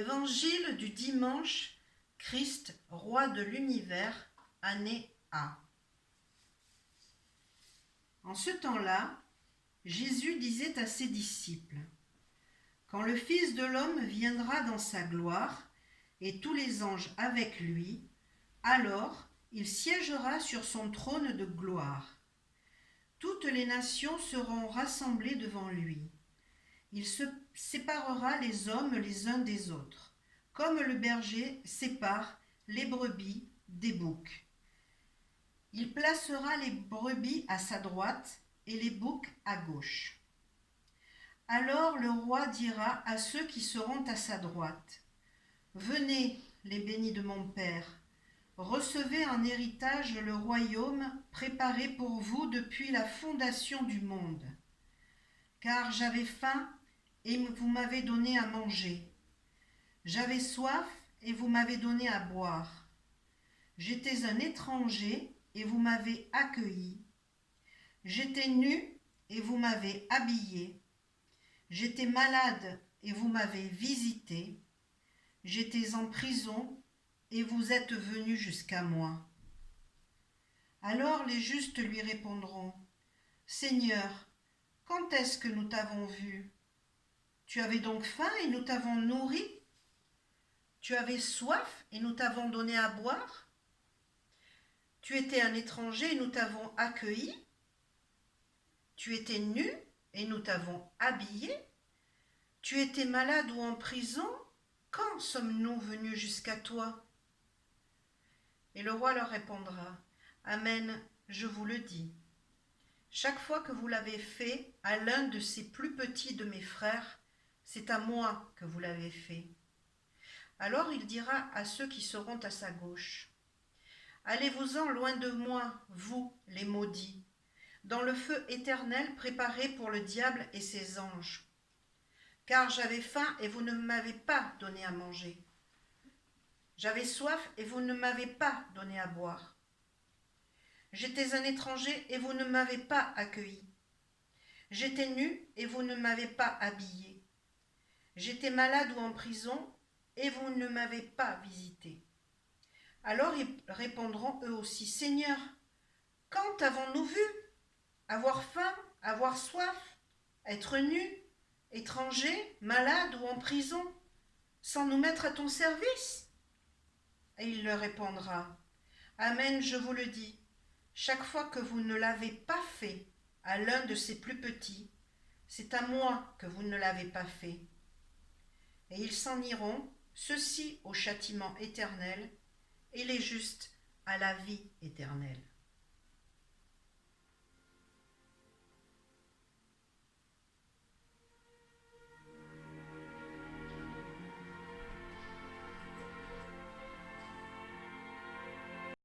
Évangile du dimanche, Christ, roi de l'univers, année A. En ce temps-là, Jésus disait à ses disciples : Quand le Fils de l'homme viendra dans sa gloire, et tous les anges avec lui, alors il siégera sur son trône de gloire. Toutes les nations seront rassemblées devant lui. Il se séparera les hommes les uns des autres, comme le berger sépare les brebis des boucs. Il placera les brebis à sa droite et les boucs à gauche. Alors le roi dira à ceux qui seront à sa droite : Venez, les bénis de mon Père, recevez en héritage le royaume préparé pour vous depuis la fondation du monde. Car j'avais faim et vous m'avez donné à manger. J'avais soif et vous m'avez donné à boire. J'étais un étranger et vous m'avez accueilli. J'étais nu et vous m'avez habillé. J'étais malade et vous m'avez visité. J'étais en prison et vous êtes venus jusqu'à moi. Alors les justes lui répondront : Seigneur, quand est-ce que nous t'avons vu ? Tu avais donc faim et nous t'avons nourri ? Tu avais soif et nous t'avons donné à boire ? Tu étais un étranger et nous t'avons accueilli ? Tu étais nu et nous t'avons habillé ? Tu étais malade ou en prison ? Quand sommes-nous venus jusqu'à toi ? Et le roi leur répondra : Amen, je vous le dis. Chaque fois que vous l'avez fait à l'un de ces plus petits de mes frères, c'est à moi que vous l'avez fait. Alors il dira à ceux qui seront à sa gauche : Allez-vous-en loin de moi, vous, les maudits, dans le feu éternel préparé pour le diable et ses anges. Car j'avais faim et vous ne m'avez pas donné à manger. J'avais soif et vous ne m'avez pas donné à boire. J'étais un étranger et vous ne m'avez pas accueilli. J'étais nu et vous ne m'avez pas habillé. J'étais malade ou en prison et vous ne m'avez pas visité. Alors ils répondront eux aussi : Seigneur, quand avons-nous vu ? Avoir faim, avoir soif, être nu, étranger, malade ou en prison, sans nous mettre à ton service ? Et il leur répondra : Amen, je vous le dis, chaque fois que vous ne l'avez pas fait à l'un de ces plus petits, c'est à moi que vous ne l'avez pas fait. Et ils s'en iront, ceux-ci au châtiment éternel, et les justes à la vie éternelle.